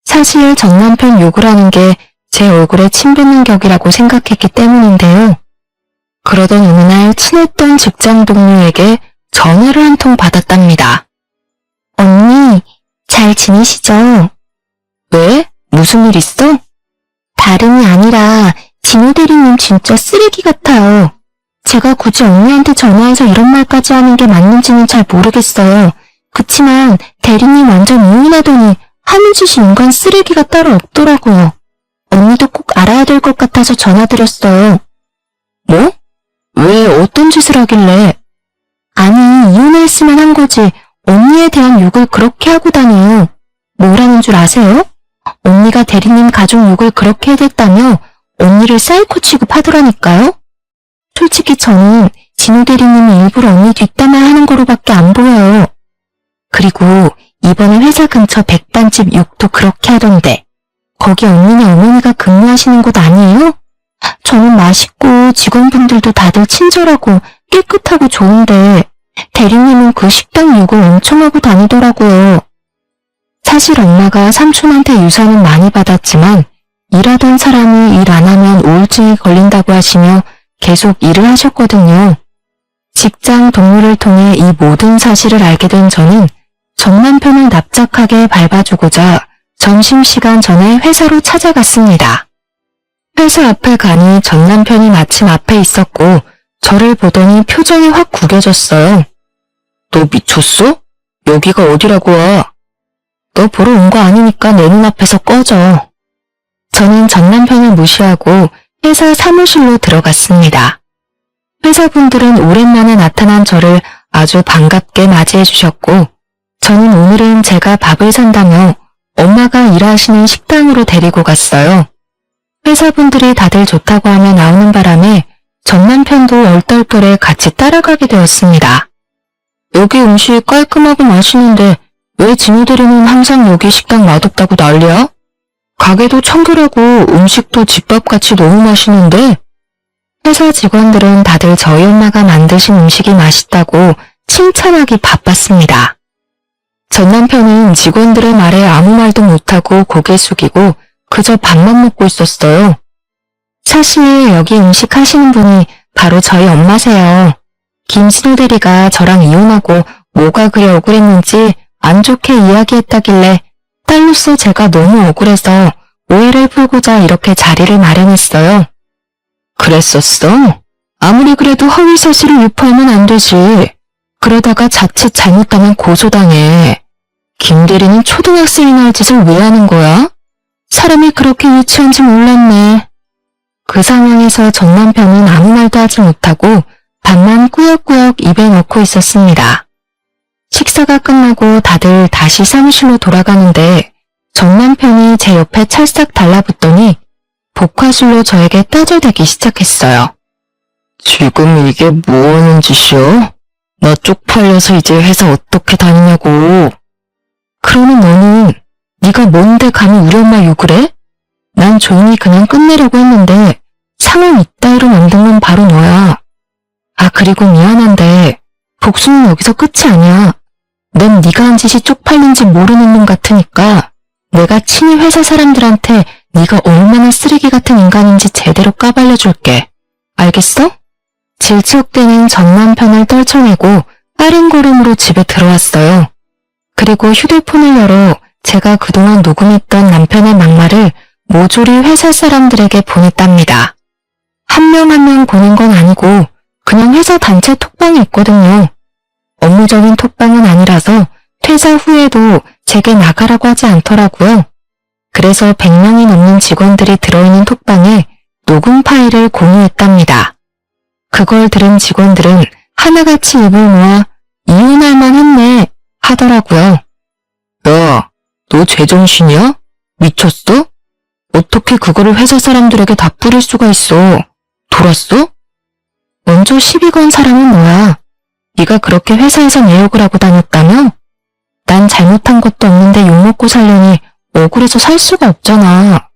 사실 전 남편 욕을 하는 게 제 얼굴에 침 뱉는 격이라고 생각했기 때문인데요. 그러던 어느 날 친했던 직장 동료에게 전화를 한 통 받았답니다. 언니, 잘 지내시죠? 왜? 무슨 일 있어? 다름이 아니라 진호 대리님 진짜 쓰레기 같아요. 제가 굳이 언니한테 전화해서 이런 말까지 하는 게 맞는지는 잘 모르겠어요. 그치만 대리님 완전 이혼하더니 하는 짓이 인간 쓰레기가 따로 없더라고요. 언니도 꼭 알아야 될 것 같아서 전화드렸어요. 뭐? 왜 어떤 짓을 하길래? 아니, 이혼을 했으면 한 거지 언니에 대한 욕을 그렇게 하고 다녀요. 뭐라는 줄 아세요? 언니가 대리님 가족 욕을 그렇게 해댔다며 언니를 사이코 취급하더라니까요. 솔직히 저는 진우 대리님이 일부러 언니 뒷담화 하는 거로밖에 안 보여요. 그리고 이번에 회사 근처 백반집 욕도 그렇게 하던데 거기 언니네 어머니가 근무하시는 곳 아니에요? 저는 맛있고 직원분들도 다들 친절하고 깨끗하고 좋은데 대리님은 그 식당 욕을 엄청 하고 다니더라고요. 사실 엄마가 삼촌한테 유산은 많이 받았지만 일하던 사람이 일 안 하면 우울증이 걸린다고 하시며 계속 일을 하셨거든요. 직장 동료를 통해 이 모든 사실을 알게 된 저는 전 남편을 납작하게 밟아주고자 점심시간 전에 회사로 찾아갔습니다. 회사 앞에 가니 전 남편이 마침 앞에 있었고 저를 보더니 표정이 확 구겨졌어요. 너 미쳤어? 여기가 어디라고 와? 너 보러 온 거 아니니까 내 눈앞에서 꺼져. 저는 전 남편을 무시하고 회사 사무실로 들어갔습니다. 회사분들은 오랜만에 나타난 저를 아주 반갑게 맞이해 주셨고 저는 오늘은 제가 밥을 산다며 엄마가 일하시는 식당으로 데리고 갔어요. 회사분들이 다들 좋다고 하며 나오는 바람에 전 남편도 얼떨결에 같이 따라가게 되었습니다. 여기 음식 깔끔하고 맛있는데 왜 진우 대리는 항상 여기 식당 맛없다고 난리야? 가게도 청결하고 음식도 집밥같이 너무 맛있는데? 회사 직원들은 다들 저희 엄마가 만드신 음식이 맛있다고 칭찬하기 바빴습니다. 전 남편은 직원들의 말에 아무 말도 못하고 고개 숙이고 그저 밥만 먹고 있었어요. 사실 여기 음식 하시는 분이 바로 저희 엄마세요. 김진우 대리가 저랑 이혼하고 뭐가 그리 억울했는지 안 좋게 이야기했다길래 딸로서 제가 너무 억울해서 오해를 풀고자 이렇게 자리를 마련했어요. 그랬었어? 아무리 그래도 허위 사실을 유포하면 안 되지. 그러다가 자칫 잘못하면 고소당해. 김 대리는 초등학생이나 할 짓을 왜 하는 거야? 사람이 그렇게 유치한지 몰랐네. 그 상황에서 전 남편은 아무 말도 하지 못하고 밥만 꾸역꾸역 입에 넣고 있었습니다. 식사가 끝나고 다들 다시 사무실로 돌아가는데 전 남편이 제 옆에 찰싹 달라붙더니 복화술로 저에게 따져대기 시작했어요. 지금 이게 뭐 하는 짓이야? 나 쪽팔려서 이제 회사 어떻게 다니냐고. 그러는 너는 네가 뭔데 감히 우리 엄마 욕을 해? 난 조용히 그냥 끝내려고 했는데 상황 이따위로 만든 건 바로 너야. 아 그리고 미안한데 복수는 여기서 끝이 아니야. 넌 네가 한 짓이 쪽팔린지 모르는 놈 같으니까 내가 친히 회사 사람들한테 네가 얼마나 쓰레기 같은 인간인지 제대로 까발려줄게. 알겠어? 질척대는 전 남편을 떨쳐내고 빠른 걸음으로 집에 들어왔어요. 그리고 휴대폰을 열어 제가 그동안 녹음했던 남편의 막말을 모조리 회사 사람들에게 보냈답니다. 한 명 한 명 보낸 건 아니고 그냥 회사 단체 톡방이 있거든요. 업무적인 톡방은 아니라서 퇴사 후에도 제게 나가라고 하지 않더라고요. 그래서 100명이 넘는 직원들이 들어있는 톡방에 녹음 파일을 공유했답니다. 그걸 들은 직원들은 하나같이 입을 모아 이혼할 만했네 하더라고요. 야, 너 제정신이야? 미쳤어? 어떻게 그거를 회사 사람들에게 다 뿌릴 수가 있어? 돌았어? 먼저 시비 건 사람은 너야. 네가 그렇게 회사에서 내 욕을 하고 다녔다며? 난 잘못한 것도 없는데 욕먹고 살려니 억울해서 살 수가 없잖아.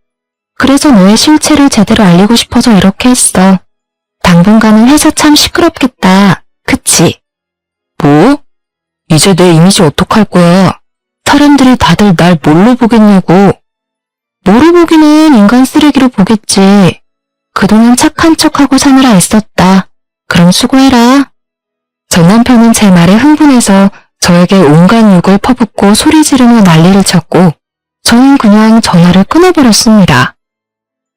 그래서 너의 실체를 제대로 알리고 싶어서 이렇게 했어. 당분간은 회사 참 시끄럽겠다. 그치? 뭐? 이제 내 이미지 어떡할 거야? 사람들이 다들 날 뭘로 보겠냐고. 뭐로 보기는 인간 쓰레기로 보겠지. 그동안 착한 척하고 사느라 애썼다. 그럼 수고해라. 전 남편은 제 말에 흥분해서 저에게 온갖 욕을 퍼붓고 소리 지르며 난리를 쳤고 저는 그냥 전화를 끊어버렸습니다.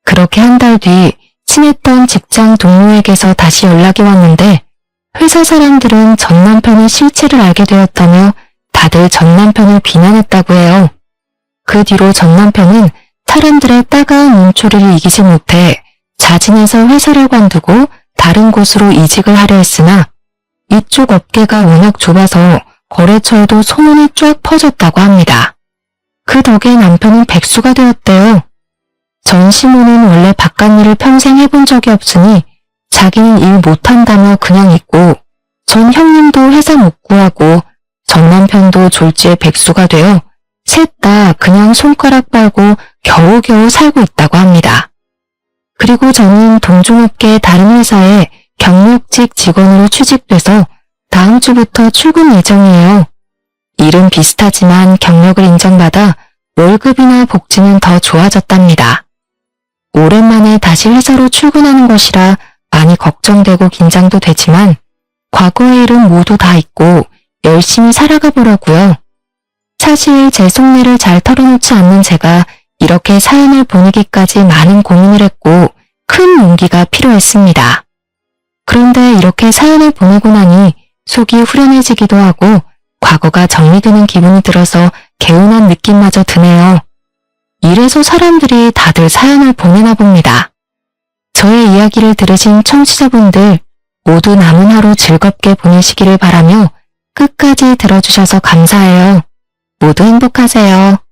그렇게 한 달 뒤 친했던 직장 동료에게서 다시 연락이 왔는데 회사 사람들은 전 남편의 실체를 알게 되었다며 다들 전 남편을 비난했다고 해요. 그 뒤로 전 남편은 사람들의 따가운 눈초리를 이기지 못해 자진해서 회사를 관두고 다른 곳으로 이직을 하려 했으나 이쪽 업계가 워낙 좁아서 거래처에도 소문이 쫙 퍼졌다고 합니다. 그 덕에 남편은 백수가 되었대요. 전 시모는 원래 바깥일을 평생 해본 적이 없으니 자기는 일 못한다며 그냥 있고 전 형님도 회사 못 구하고 전 남편도 졸지에 백수가 되어 셋 다 그냥 손가락 빨고 겨우겨우 살고 있다고 합니다. 그리고 저는 동종업계 다른 회사에 경력직 직원으로 취직돼서 다음 주부터 출근 예정이에요. 일은 비슷하지만 경력을 인정받아 월급이나 복지는 더 좋아졌답니다. 오랜만에 다시 회사로 출근하는 것이라 많이 걱정되고 긴장도 되지만 과거의 일은 모두 다 잊고 열심히 살아가 보려고요. 사실 제 속내를 잘 털어놓지 않는 제가 이렇게 사연을 보내기까지 많은 고민을 했고 큰 용기가 필요했습니다. 그런데 이렇게 사연을 보내고 나니 속이 후련해지기도 하고 과거가 정리되는 기분이 들어서 개운한 느낌마저 드네요. 이래서 사람들이 다들 사연을 보내나 봅니다. 저의 이야기를 들으신 청취자분들 모두 남은 하루 즐겁게 보내시기를 바라며 끝까지 들어주셔서 감사해요. 모두 행복하세요.